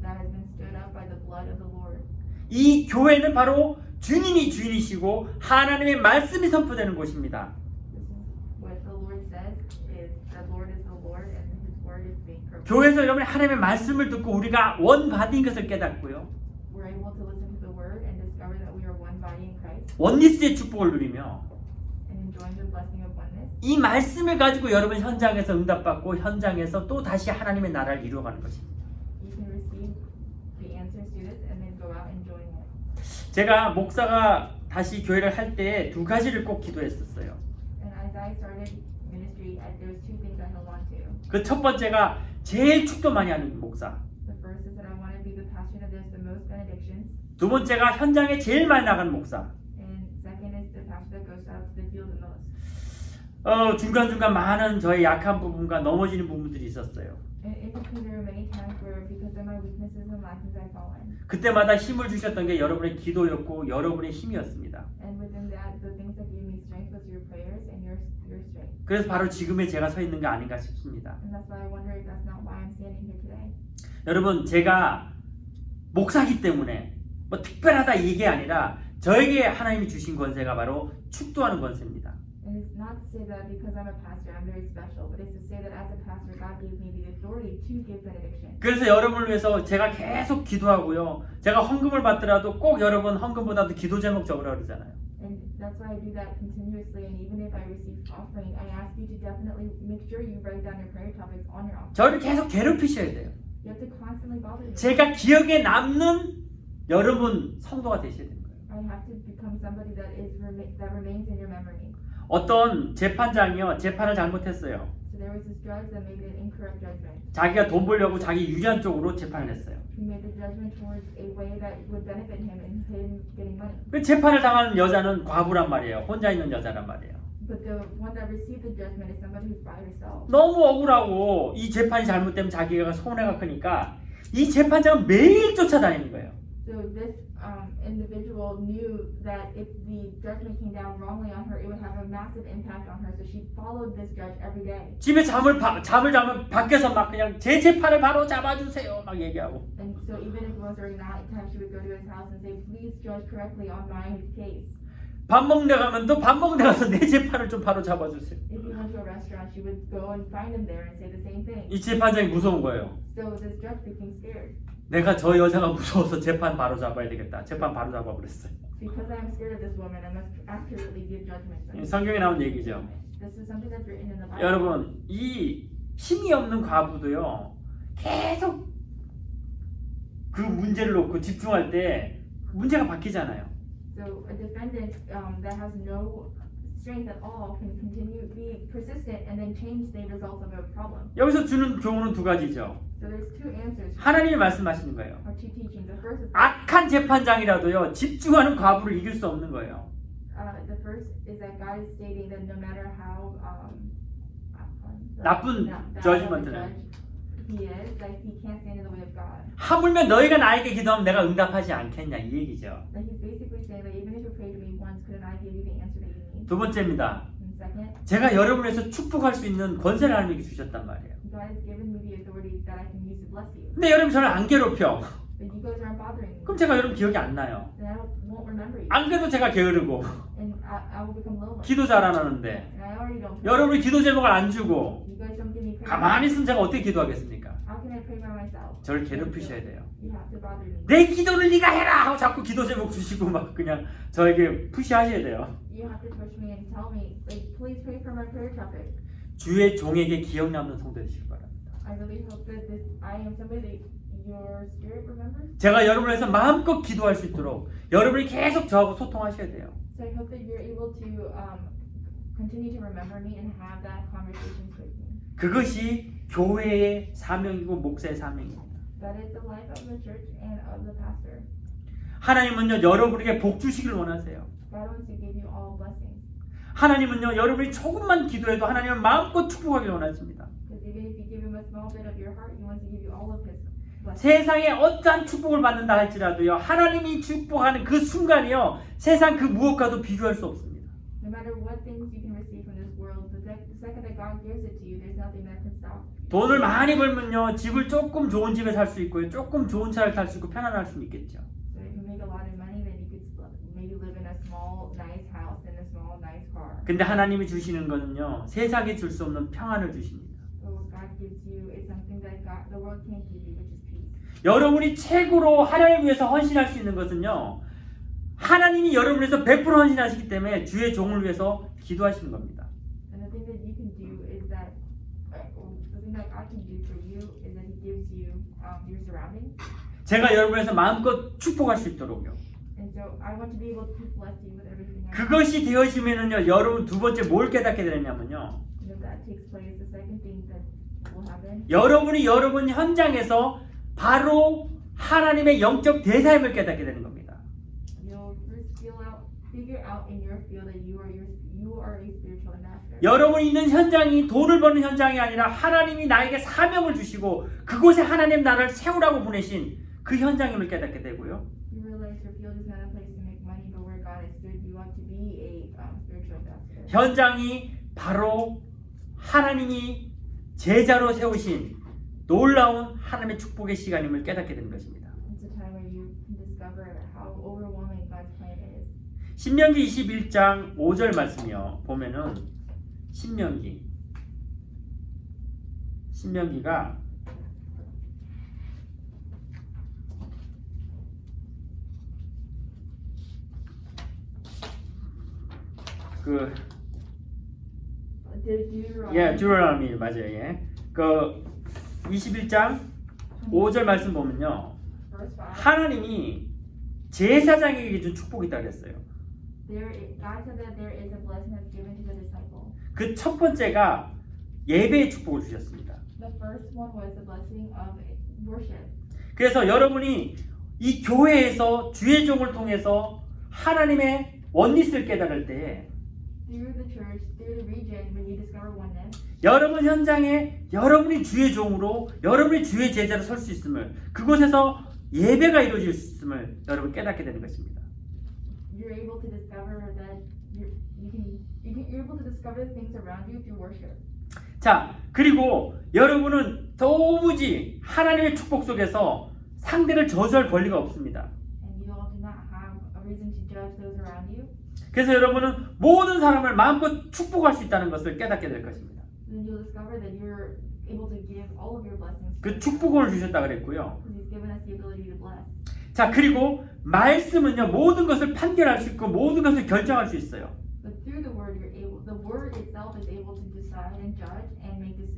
Speaker 2: that has been stood up by the blood of the Lord.
Speaker 1: 이 교회는 바로 주님이 주인이시고 하나님의 말씀이 선포되는 곳입니다.
Speaker 2: This is what the Lord says is the Lord is the Lord and His word is being proclaimed.
Speaker 1: 교회에서 여러분이 하나님의 말씀을 듣고 우리가 원바디인 것을 깨닫고요.
Speaker 2: We're able to listen to the word and discover that we are one body in Christ
Speaker 1: 원리스의 축복을 누리며
Speaker 2: and enjoying the blessing of oneness.
Speaker 1: 이 말씀을 가지고 여러분 현장에서 응답받고 현장에서 또 다시 하나님의 나라를 이루어가는 것입니다.
Speaker 2: You can receive the answers to this and then go out enjoying it.
Speaker 1: 제가 목사가 다시 교회를 할 때 두 가지를 꼭 기도했었어요.
Speaker 2: And as I started ministry, there was two things I held on to.
Speaker 1: 그 첫 번째가 제일 축도 많이 하는 목사.
Speaker 2: The first is that I want to be the pastor that does the most benedictions.
Speaker 1: 두 번째가 현장에 제일 많이 나가는 목사.
Speaker 2: And second is the pastor that goes out to the field the most.
Speaker 1: 중간중간 많은 저의 약한 부분과 넘어지는 부분들이 있었어요.
Speaker 2: And in between there were many times where because of my weaknesses and lackings I fallen.
Speaker 1: 그때마다 힘을 주셨던 게 여러분의 기도였고 여러분의 힘이었습니다.
Speaker 2: And within that, the things that gave me strength was your prayers and your strength.
Speaker 1: 그래서 바로 지금의 제가 서 있는 게 아닌가 싶습니다.
Speaker 2: And that's why I wonder if that's not why I'm standing here today.
Speaker 1: 여러분 제가 목사기 때문에 뭐 특별하다 이게 아니라 저에게 하나님이 주신 권세가 바로 축도하는 권세입니다.
Speaker 2: And it's not to say that because I'm a pastor I'm very special, but it's to say that as a pastor God gave me the authority to give benediction.
Speaker 1: 그래서 여러분을 위해서 제가 계속 기도하고요. 제가 헌금을 받더라도 꼭 여러분 헌금보다도 기도 제목 적으라 그러잖아요.
Speaker 2: And that's why I do that continuously. And even if I receive offering, I ask you to definitely make sure you write down your prayer topics on your offering.
Speaker 1: 저를 계속 괴롭히셔야 돼요.
Speaker 2: You have to constantly bother me.
Speaker 1: 제가 기억에 남는 여러분 성도가 되셔야 되는 거예요.
Speaker 2: I have to become somebody that remains in your memory.
Speaker 1: 어떤 재판장이요. 재판을 잘못했어요.
Speaker 2: So there was this judge that made an incorrect judgment.
Speaker 1: 자기가 돈 벌려고 자기 유리한 쪽으로 재판을 했어요.
Speaker 2: He made the judgment towards a way that would benefit him and him getting money.
Speaker 1: 그 재판을 당하는 여자는 과부란 말이에요. 혼자 있는 여자란 말이에요.
Speaker 2: But the one that received the judgment is somebody who's by herself.
Speaker 1: 너무 억울하고 이 재판이 잘못되면 자기가 손해가 크니까 이 재판장은 매일 쫓아다니는 거예요.
Speaker 2: So this individual knew that if the judgment came down wrongly on her, it would have a massive impact on her. So she followed this judge every day.
Speaker 1: 집에 잠을 자면 밖에서 막 그냥 제 재판을 바로 잡아주세요 막 얘기하고.
Speaker 2: And so even if it was during night time, she would go to his house and say, "Please judge correctly on my case."
Speaker 1: 밥 먹는데 가면 또 밥 먹는데 가서 내 재판을 좀 바로 잡아주세요.
Speaker 2: If he went to a restaurant, she would go and find him there and say the same thing.
Speaker 1: 이 재판장이 무서운 거예요.
Speaker 2: So this judge became scared.
Speaker 1: 내가 저 여자가 무서워서 재판 바로 잡아야 되겠다. 재판 바로 잡아버렸어요.
Speaker 2: Because I am scared of this woman, I must accurately give judgment.
Speaker 1: 성경에 나온 얘기죠.
Speaker 2: This is something that's written in the Bible.
Speaker 1: 여러분 이 힘이 없는 과부도요. 계속 그 문제를 놓고 집중할 때 문제가 바뀌잖아요.
Speaker 2: So a defendant that has no strength at all can continue be persistent and then change the results of a problem.
Speaker 1: 여기서 주는 교훈은 두 가지죠.
Speaker 2: So there's two answers
Speaker 1: 하나님이 말씀하시는 거예요.
Speaker 2: or two teachings. The first is
Speaker 1: 악한 재판장이라도요. 집중하는 과부를 이길 수 없는 거예요.
Speaker 2: the first is that God is stating that no matter how
Speaker 1: 나쁜 judgment는
Speaker 2: he is, that he can't stand in the way of God.
Speaker 1: 하물며 너희가 나에게 기도하면 내가 응답하지 않겠냐 이 얘기죠.
Speaker 2: That he's basically saying that even if you pray to me once, couldn't I give you the answer that you need?
Speaker 1: 두 번째입니다.
Speaker 2: And second,
Speaker 1: 제가 여러분에서 축복할 수 있는 권세를 하나님께 주셨단 말이에요.
Speaker 2: God has given me the authority that I can use to bless you.
Speaker 1: 근데 여러분 저를 안 괴롭혀.
Speaker 2: But you guys aren't bothering me.
Speaker 1: 그럼 제가 여러분 기억이 안 나요.
Speaker 2: And I won't remember you.
Speaker 1: 안 그래도 제가 게으르고
Speaker 2: And I will become lonely.
Speaker 1: 기도 잘 안 하는데
Speaker 2: And I already don't pray.
Speaker 1: 여러분이 기도 제목을 안 주고
Speaker 2: You guys don't give me prayer.
Speaker 1: 가만히 있으면 제가 어떻게 기도하겠습니까?
Speaker 2: How can I pray by myself?
Speaker 1: 저를 괴롭히셔야 돼요.
Speaker 2: You have to bother me.
Speaker 1: 내 기도를 네가 해라 하고 자꾸 기도 제목 주시고 막 그냥 저에게 푸시하셔야 돼요.
Speaker 2: You have to push me and tell me, like, please pray for my prayer topic.
Speaker 1: 주의 종에게 기억 남는 성도 되시길 바랍니다.
Speaker 2: I really hope that I am somebody that your spirit remembers.
Speaker 1: 제가 여러분을 위해서 마음껏 기도할 수 있도록 여러분이 계속 저하고 소통하셔야 돼요.
Speaker 2: So I hope that you're able to continue to remember me and have that conversations with me.
Speaker 1: 그것이 교회의 사명이고 목사의 사명입니다.
Speaker 2: That is the life of the church and of the pastor.
Speaker 1: 하나님은요 여러분에게 복 주시길 원하세요.
Speaker 2: God wants to give you all blessings.
Speaker 1: 하나님은요 여러분이 조금만 기도해도 하나님은 마음껏 축복하길 원하십니다.
Speaker 2: Because even if you give him a small bit of your heart, he wants to give you all of his blessings.
Speaker 1: 세상에 어떠한 축복을 받는다 할지라도요 하나님이 축복하는 그 순간이요 세상 그 무엇과도 비교할 수 없습니다.
Speaker 2: No matter what things you can receive from this world, the second that God gives it to you, there's nothing that can stop you.
Speaker 1: 돈을 많이 벌면요, 집을 조금 좋은 집에 살 수 있고요, 조금 좋은 차를 탈 수 있고 편안할 수 있겠죠.
Speaker 2: So if you make a lot of money, then you could maybe live in a small, nice house and a small, nice car.
Speaker 1: 근데 하나님이 주시는 거는요, 세상이 줄 수 없는 평안을 주십니다.
Speaker 2: So what God gives you is something that the world can't give you, which is peace.
Speaker 1: 여러분이 최고로 하나님을 위해서 헌신할 수 있는 것은요, 하나님이 여러분에서 100% 헌신하시기 때문에 주의 종을 위해서 기도하시는 겁니다.
Speaker 2: And the thing that you can do is that, the thing that God can do for you is that He gives you your surroundings.
Speaker 1: 제가 여러분에서 마음껏 축복할 수 있도록요.
Speaker 2: And so I want to be able to bless you with everything.
Speaker 1: 그것이 되어지면은요, 여러분 두 번째 뭘 깨닫게 되냐면요,
Speaker 2: And if that takes place, the second thing that will happen
Speaker 1: 여러분이 여러분 현장에서 바로 하나님의 영적 대사임을 깨닫게 되는 겁니다.
Speaker 2: you'll first figure out in your field that you are a spiritual ambassador.
Speaker 1: 여러분이 있는 현장이 돈을 버는 현장이 아니라 하나님이 나에게 사명을 주시고 그곳에 하나님 나라를 세우라고 보내신 그 현장임을 깨닫게 되고요.
Speaker 2: You realize your field is not a place to make money, but where God has stood you up to be a spiritual ambassador.
Speaker 1: 현장이 바로 하나님이 제자로 세우신 놀라운 하나님의 축복의 시간임을 깨닫게 되는 것입니다.
Speaker 2: It's a time where you can discover how overwhelming God's plan is.
Speaker 1: 신명기 21장 5절 말씀이요. 보면은 신명기가 그 Deuteronomy 맞아요. 예. 그 21장 5절 말씀 보면요.
Speaker 2: Verse 5.
Speaker 1: 하나님이 제사장에게 준 축복이 있다 그랬어요.
Speaker 2: God said that there is a blessing that's given to the disciple.
Speaker 1: 그 첫 번째가 예배의 축복을 주셨습니다.
Speaker 2: The first one was the blessing of worship.
Speaker 1: 그래서 여러분이 이 교회에서 주의 종을 통해서 하나님의 원리스를 깨달을 때
Speaker 2: Through the church, through the region, when you discover oneness,
Speaker 1: 여러분 현장에 여러분이 주의 종으로 여러분이 주의 제자로 설 수 있음을 그곳에서 예배가 이루어질 수 있음을 여러분 깨닫게 되는 것입니다.
Speaker 2: you're able to discover that you're able to discover the things around you through worship.
Speaker 1: 자, 그리고 여러분은 도무지 하나님의 축복 속에서 상대를 저주할 권리가 없습니다.
Speaker 2: And you all do not have a reason to judge those around you.
Speaker 1: 그래서 여러분은 모든 사람을 마음껏 축복할 수 있다는 것을 깨닫게 될 것입니다.
Speaker 2: Then you'll discover that you're able to give all of your blessings.
Speaker 1: 그 축복을 주셨다 그랬고요.
Speaker 2: Because He's given us the ability to bless.
Speaker 1: 자, 그리고 말씀은요, 모든 것을 판결할 수 있고 모든 것을 결정할 수 있어요.
Speaker 2: But through the word, the word itself is able to decide and judge and make this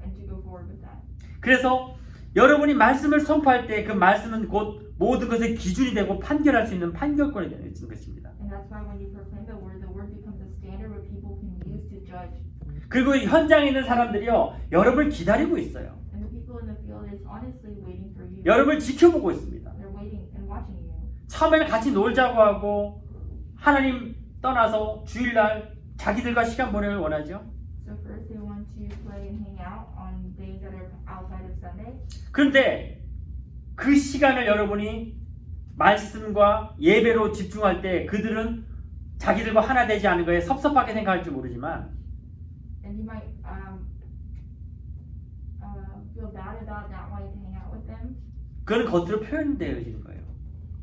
Speaker 2: and to go forward with that.
Speaker 1: 그래서 여러분이 말씀을 선포할 때 그 말씀은 곧 모든 것의 기준이 되고 판결할 수 있는 판결권이 되는 것입니다.
Speaker 2: And that's why when you proclaim the word becomes a standard where people can use to judge.
Speaker 1: 그리고 현장에 있는 사람들이요, 여러분을 기다리고 있어요.
Speaker 2: And the people in the field is honestly waiting for you.
Speaker 1: 여러분을 지켜보고 있습니다.
Speaker 2: They're waiting and watching you.
Speaker 1: 처음에는 같이 놀자고 하고 하나님 떠나서 주일날 자기들과 시간 보내길 원하죠.
Speaker 2: So first they want to play and hang out on days that are outside of Sunday.
Speaker 1: 그런데 그 시간을 여러분이 말씀과 예배로 집중할 때 그들은 자기들과 하나 되지 않은 거에 섭섭하게 생각할지 모르지만
Speaker 2: And you might feel bad about not wanting to hang out with them.
Speaker 1: 그건 겉으로 표현되어지는 거예요.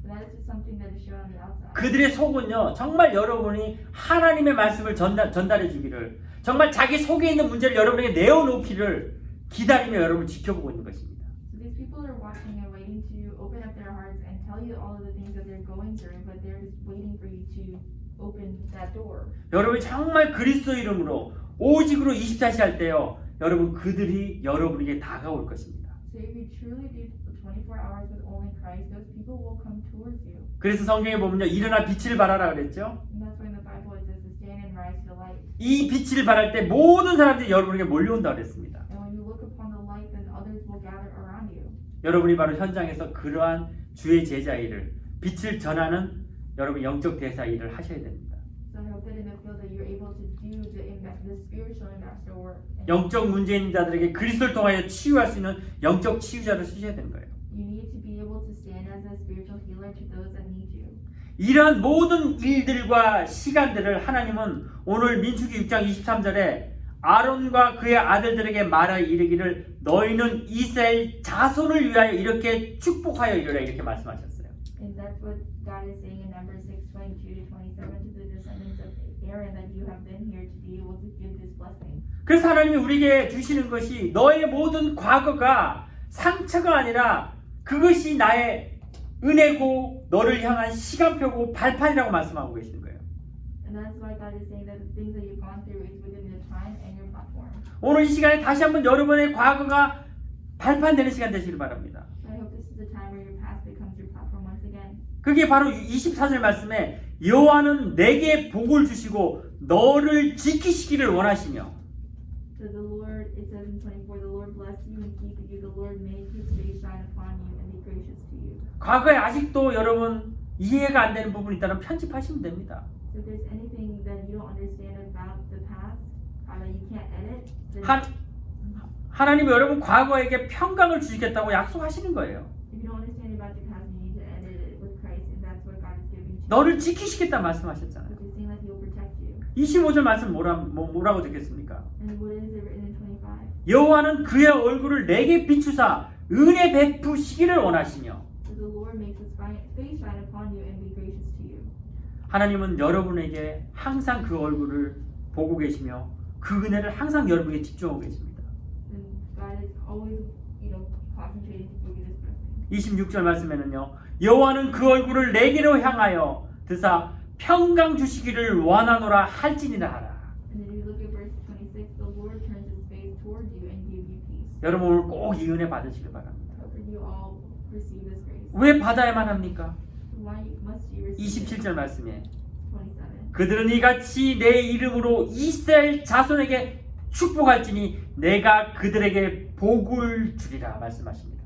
Speaker 2: But that is just something that is shown on the outside.
Speaker 1: 그들의 속은요, 정말 여러분이 하나님의 말씀을 전달해 주기를, 정말 자기 속에 있는 문제를 여러분에게 내어놓기를 기다리며 여러분을 지켜보고 있는 것입니다.
Speaker 2: So these people are watching and waiting to open up their hearts and tell you all of the things that they're going through, but they're just waiting for you to open that door.
Speaker 1: 여러분이 정말 그리스도 이름으로 오직으로 24시 할 때요, 여러분 그들이 여러분에게 다가올 것입니다.
Speaker 2: So if you truly do 24 hours with only Christ, those people will come towards you.
Speaker 1: 그래서 성경에 보면요, 일어나 빛을 발하라 그랬죠.
Speaker 2: And that's why in the Bible it says to stand and rise to the light.
Speaker 1: 이 빛을 발할 때 모든 사람들이 여러분에게 몰려온다 그랬습니다.
Speaker 2: And when you look upon the light, then others will gather around you.
Speaker 1: 여러분이 바로 현장에서 그러한 주의 제자 일을, 빛을 전하는 여러분 영적 대사 일을 하셔야 됩니다.
Speaker 2: So I hope that in the field that you're able to do the spiritual ambassador work.
Speaker 1: 영적 문제 있는 자들에게 그리스도를 통하여 치유할 수 있는 영적 치유자를 쓰셔야 되는 거예요.
Speaker 2: You need to be able to stand as a spiritual healer to those that need you.
Speaker 1: 이러한 모든 일들과 시간들을 하나님은 오늘 민수기 6장 23절에 아론과 그의 아들들에게 말하여 이르기를 너희는 이스라엘 자손을 위하여 이렇게 축복하여 이르라 이렇게 말씀하셨어요.
Speaker 2: And that's what God is saying in Numbers 6:22 to 27 to the descendants of Aaron, that you have been here to be able to give this blessing.
Speaker 1: 그래서 하나님이 우리에게 주시는 것이 너의 모든 과거가 상처가 아니라 그것이 나의 은혜고 너를 향한 시간표고 발판이라고 말씀하고 계시는 거예요.
Speaker 2: And that's why God is saying that the things that you've gone through is within the time and your platform.
Speaker 1: 오늘 이 시간에 다시 한번 여러분의 과거가 발판되는 시간 되시길 바랍니다.
Speaker 2: So I hope this is the time where your past becomes your platform once again.
Speaker 1: 그게 바로 24절 말씀에 여호와는 내게 복을 주시고 너를 지키시기를 원하시며
Speaker 2: So the Lord, it says in 24, the Lord bless you and keep you. The Lord make his face shine upon you and be gracious to you.
Speaker 1: 과거에 아직도 여러분 이해가 안 되는 부분이 있다면 편집하시면 됩니다.
Speaker 2: So if there's anything that you don't understand about the past, that you can't edit, then
Speaker 1: 하나님이 여러분 과거에게 평강을 주시겠다고 약속하시는 거예요.
Speaker 2: if you don't understand about your past, you need to edit it with Christ, and that's what God is giving to you.
Speaker 1: 너를 지키시겠다 말씀하셨잖아요.
Speaker 2: Because he's saying that he will protect you.
Speaker 1: 25절 말씀 뭐라고 적겠습니까?
Speaker 2: And what is it written in 25?
Speaker 1: 여호와는 그의 얼굴을 내게 비추사 은혜 베푸시기를 원하시며
Speaker 2: So the Lord makes his face shine upon you and be gracious to you.
Speaker 1: 하나님은 여러분에게 항상 그 얼굴을 보고 계시며 그 은혜를 항상 여러분에게 집중하고 계십니다.
Speaker 2: And God is always, concentrating to give you this blessing.
Speaker 1: 26절 말씀에는요. 여호와는 그 얼굴을 내게로 향하여 드사 평강 주시기를 원하노라 할지니라 하라.
Speaker 2: And then if you look at verse 26, the Lord turns his face toward you and give you peace.
Speaker 1: 여러분 오늘 꼭 이 은혜 받으시길 바랍니다.
Speaker 2: I hope that you all receive this grace.
Speaker 1: 왜 받아야만 합니까?
Speaker 2: Why must you receive it?
Speaker 1: 27절 말씀에
Speaker 2: 27.
Speaker 1: 그들은 이같이 내 이름으로 이스라엘 자손에게 축복할지니 내가 그들에게 복을 주리라 말씀하십니다.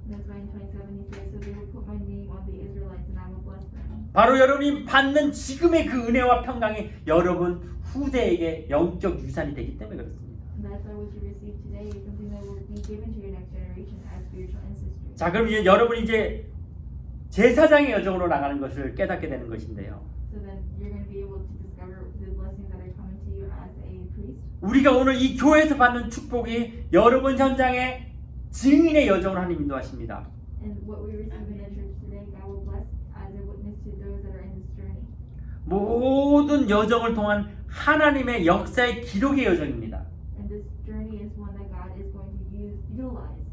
Speaker 2: That's why in 27 he says, so they will put my name on the Israelites and I will bless them.
Speaker 1: 바로 여러분이 받는 지금의 그 은혜와 평강이 여러분 후대에게 영적 유산이 되기 때문에 그렇습니다.
Speaker 2: And that's why what you receive today is something that will be given to your next generation as spiritual ancestry.
Speaker 1: 자, 그럼 이제 여러분이 이제 제사장의 여정으로 나가는 것을 깨닫게 되는 것인데요.
Speaker 2: So then you're going to be able to discover the blessings that are coming to you as a priest.
Speaker 1: 우리가 오늘 이 교회에서 받는 축복이 여러분 현장의 증인의 여정을 하나님 인도하십니다.
Speaker 2: And what we receive in the church today, God will bless as a witness to those that are in this journey.
Speaker 1: 모든 여정을 통한 하나님의 역사의 기록의 여정입니다.
Speaker 2: And this journey is one that God is going to utilize.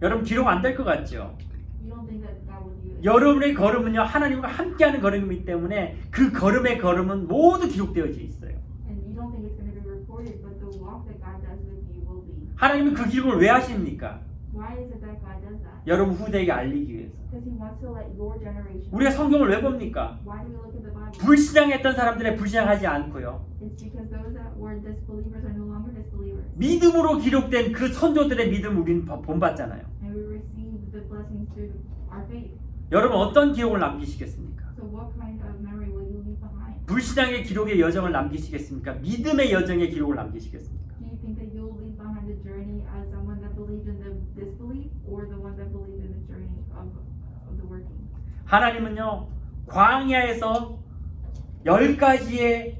Speaker 1: 여러분 기록 안 될 것 같죠?
Speaker 2: You don't think that God will do it.
Speaker 1: 여러분의 걸음은요 하나님과 함께하는 걸음이기 때문에 그 걸음의 걸음은 모두 기록되어져 있어요.
Speaker 2: And you don't think it's going to be recorded, but the walk that God does with you will be.
Speaker 1: 하나님은 그 기록을 왜 하십니까?
Speaker 2: Why is it that God does that?
Speaker 1: 여러분 후대에게 알리기 위해서.
Speaker 2: Because He wants to let your generation.
Speaker 1: 우리가 성경을 왜 봅니까?
Speaker 2: Why do we look at the Bible?
Speaker 1: 불신앙했던 사람들의 불신앙하지 않고요.
Speaker 2: It's because those that were disbelievers are no longer disbelievers.
Speaker 1: 믿음으로 기록된 그 선조들의 믿음 우리는 본받잖아요.
Speaker 2: And we receive the blessings through our faith.
Speaker 1: 여러분 어떤 기록을 남기시겠습니까?
Speaker 2: So what kind of memory will you leave behind?
Speaker 1: 불신앙의 기록의 여정을 남기시겠습니까? 믿음의 여정의 기록을 남기시겠습니까?
Speaker 2: Do you think that you'll leave behind the journey as someone that believed in the disbelief or the one that believed in the journey of the working?
Speaker 1: 하나님은요 광야에서 10가지의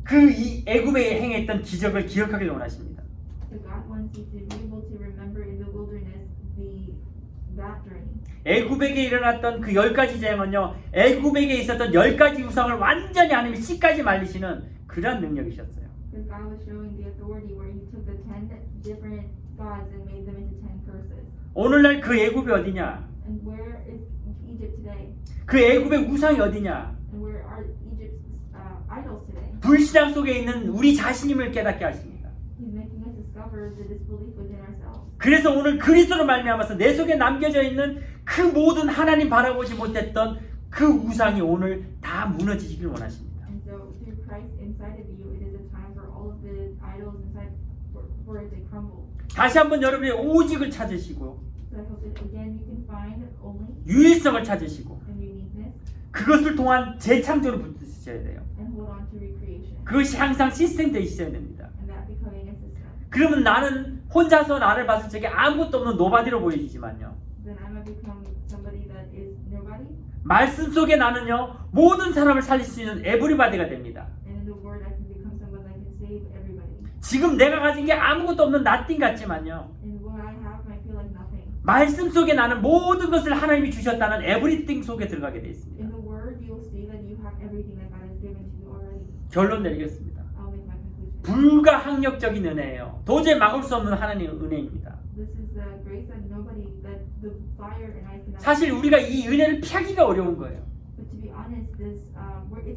Speaker 1: 그 이 애굽에 행했던 기적을 기억하길 원하십니다.
Speaker 2: So God wants you to be able to remember in the wilderness that journey.
Speaker 1: 애굽에게 일어났던 그 10가지 재앙은요 애굽에게 있었던 10가지 우상을 완전히 하나님이 씨까지 말리시는 그런 능력이셨어요.
Speaker 2: Because God was showing the authority where He took the 10 different gods and made them into 10 curses.
Speaker 1: 오늘날 그 애굽이 어디냐?
Speaker 2: And where is Egypt today?
Speaker 1: 그 애굽의 우상이 어디냐?
Speaker 2: And where are Egypt's idols today?
Speaker 1: 불신앙 속에 있는 우리 자신임을 깨닫게 하십니다.
Speaker 2: He's making us discover the disbelief within ourselves.
Speaker 1: 그래서 오늘 그리스도로 말미암아서 내 속에 남겨져 있는 그 모든 하나님 바라보지 못했던 그 우상이 오늘 다 무너지기를 원하십니다.
Speaker 2: And so through Christ inside of you, it is a time for all of the idols inside for it to crumble.
Speaker 1: 다시 한번 여러분의 오직을 찾으시고
Speaker 2: So I hope that again you can find only
Speaker 1: 유일성을 찾으시고
Speaker 2: and uniqueness
Speaker 1: 그것을 통한 재창조를 붙으셔야 돼요.
Speaker 2: and hold on to recreation.
Speaker 1: 그것이 항상 시스템 되어 있어야 됩니다.
Speaker 2: And that becoming a system.
Speaker 1: 그러면 나는 혼자서 나를 봤을 적에 아무것도 없는 노바디로 보여지지만요.
Speaker 2: then I might become somebody that is nobody.
Speaker 1: 말씀 속에 나는요 모든 사람을 살릴 수 있는 에브리바디가 됩니다.
Speaker 2: And in the word, I can become someone that can save everybody.
Speaker 1: 지금 내가 가진 게 아무것도 없는 나띵 같지만요.
Speaker 2: And what I have might feel like nothing.
Speaker 1: 말씀 속에 나는 모든 것을 하나님이 주셨다는 에브리띵 속에 들어가게 되어 있습니다.
Speaker 2: In the word, you'll see that you have everything that God has given to you already.
Speaker 1: 결론 내리겠습니다.
Speaker 2: I'll make my conclusion.
Speaker 1: 불가항력적인 은혜예요. 도저히 막을 수 없는 하나님의 은혜입니다.
Speaker 2: This is the grace that nobody, that the fire and ice cannot.
Speaker 1: 사실 우리가 이 은혜를 피하기가 어려운 거예요.
Speaker 2: But to be honest, it's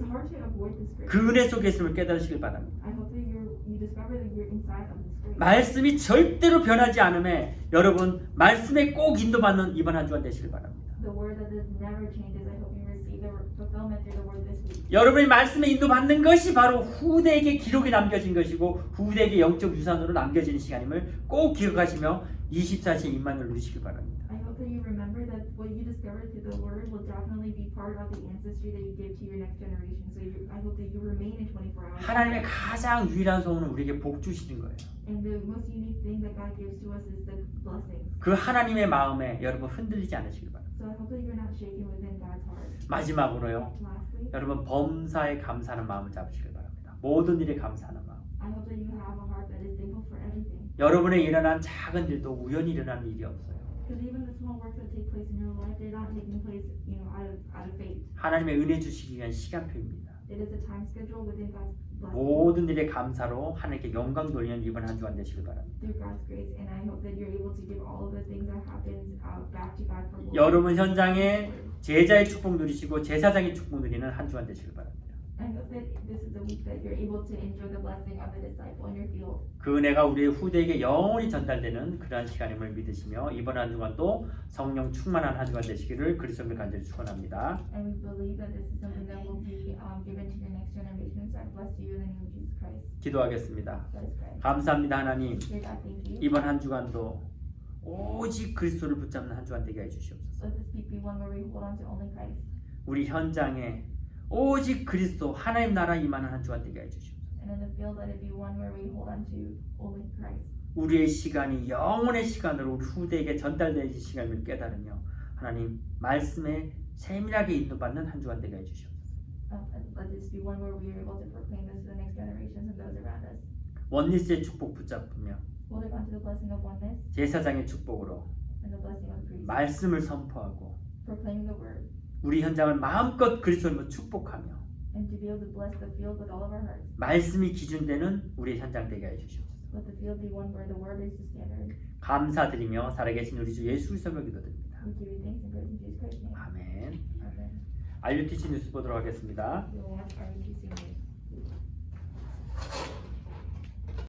Speaker 2: hard to avoid this grace.
Speaker 1: 그 은혜 속에 있음을 깨달으시길 바랍니다.
Speaker 2: I hope that you discover that you're inside of this grace.
Speaker 1: 말씀이 절대로 변하지 않음에 여러분 말씀에 꼭 인도받는 이번 한 주간 되시길 바랍니다.
Speaker 2: The word that is never changes. I hope you receive the fulfillment through the word this week.
Speaker 1: 여러분이 말씀에 인도받는 것이 바로 후대에게 기록이 남겨진 것이고 후대에게 영적 유산으로 남겨지는 시간임을 꼭 기억하시며 24시의 임만을 누리시길 바랍니다.
Speaker 2: I hope that you remember that what you discovered through the word will definitely be part of the ancestry that you give to your next generation. So I hope that you remain in 24 hours.
Speaker 1: 하나님의 가장 유일한 소원은 우리에게 복 주시는 거예요.
Speaker 2: And the most unique thing that God gives to us is the blessings.
Speaker 1: 그 하나님의 마음에 여러분 흔들리지 않으시길 바랍니다.
Speaker 2: So I hope that you're not shaken within God's heart.
Speaker 1: 마지막으로요.
Speaker 2: Lastly,
Speaker 1: 여러분 범사에 감사하는 마음을 잡으시길 바랍니다. 모든 일에 감사하는 마음.
Speaker 2: I hope that you have a heart that is thankful for everything.
Speaker 1: 여러분의 일어난 작은 일도 우연히 일어나는 일이 없어요.
Speaker 2: Because even the small works that take place in your life, they're not taking place, out of fate.
Speaker 1: 하나님의 은혜 주시기 위한 시간표입니다.
Speaker 2: It is a time schedule within God's blessing.
Speaker 1: 모든 일에 감사로 하나님께 영광 돌리는 이번 한 주간 되시길 바랍니다.
Speaker 2: Through God's grace, and I hope that you're able to give all of the things that happens back to God for glory.
Speaker 1: 여러분 현장에 제자의 축복 누리시고 제사장의 축복 누리는 한 주간 되시길 바랍니다.
Speaker 2: I hope that this is a week that you're able to enjoy the blessing of the disciple in your field.
Speaker 1: 그 은혜가 우리의 후대에게 영원히 전달되는 그러한 시간임을 믿으시며 이번 한 주간도 성령 충만한 한 주간 되시기를 그리스도를 간절히 축원합니다.
Speaker 2: And we believe that this is something that will be given to your next generation. So I bless you in the name of Jesus Christ.
Speaker 1: 기도하겠습니다.
Speaker 2: Let us pray.
Speaker 1: 감사합니다 하나님.
Speaker 2: Dear God, thank you.
Speaker 1: 이번 한 주간도 오직 그리스도를 붙잡는 한 주간 되게 해주시옵소서.
Speaker 2: Let this week be one where we hold on to only Christ.
Speaker 1: 우리 현장에 오직 그리스도 하나님 나라 임하는 한 주간 되게 해주시옵소서.
Speaker 2: And in the field, let it be one where we hold on to only Christ.
Speaker 1: 우리의 시간이 영혼의 시간으로 우리 후대에게 전달되는 시간을 깨달으며 하나님 말씀에 세밀하게 인도받는 한 주간 되게 해주시옵소서.
Speaker 2: And let this be one where we are able to proclaim this to the next generations and those around us.
Speaker 1: 원리스의 축복 붙잡으며
Speaker 2: Holding on to the blessing of oneness
Speaker 1: 제사장의 축복으로
Speaker 2: and the blessing of the priest.
Speaker 1: 말씀을 선포하고
Speaker 2: Proclaiming the word
Speaker 1: 우리 현장을 마음껏 그리스도로 축복하며
Speaker 2: and to be able to bless the field with all of our hearts.
Speaker 1: 말씀이 기준되는 우리의 현장 되게 해주시옵소서.
Speaker 2: Let the field be one where the word is the standard.
Speaker 1: 감사드리며 살아계신 우리 주 예수 그리스도로 기도드립니다.
Speaker 2: We give you thanks and praise in Jesus Christ's name.
Speaker 1: 아멘.
Speaker 2: Amen.
Speaker 1: RUTC 뉴스 보도록 하겠습니다.
Speaker 2: We will watch our UTC news.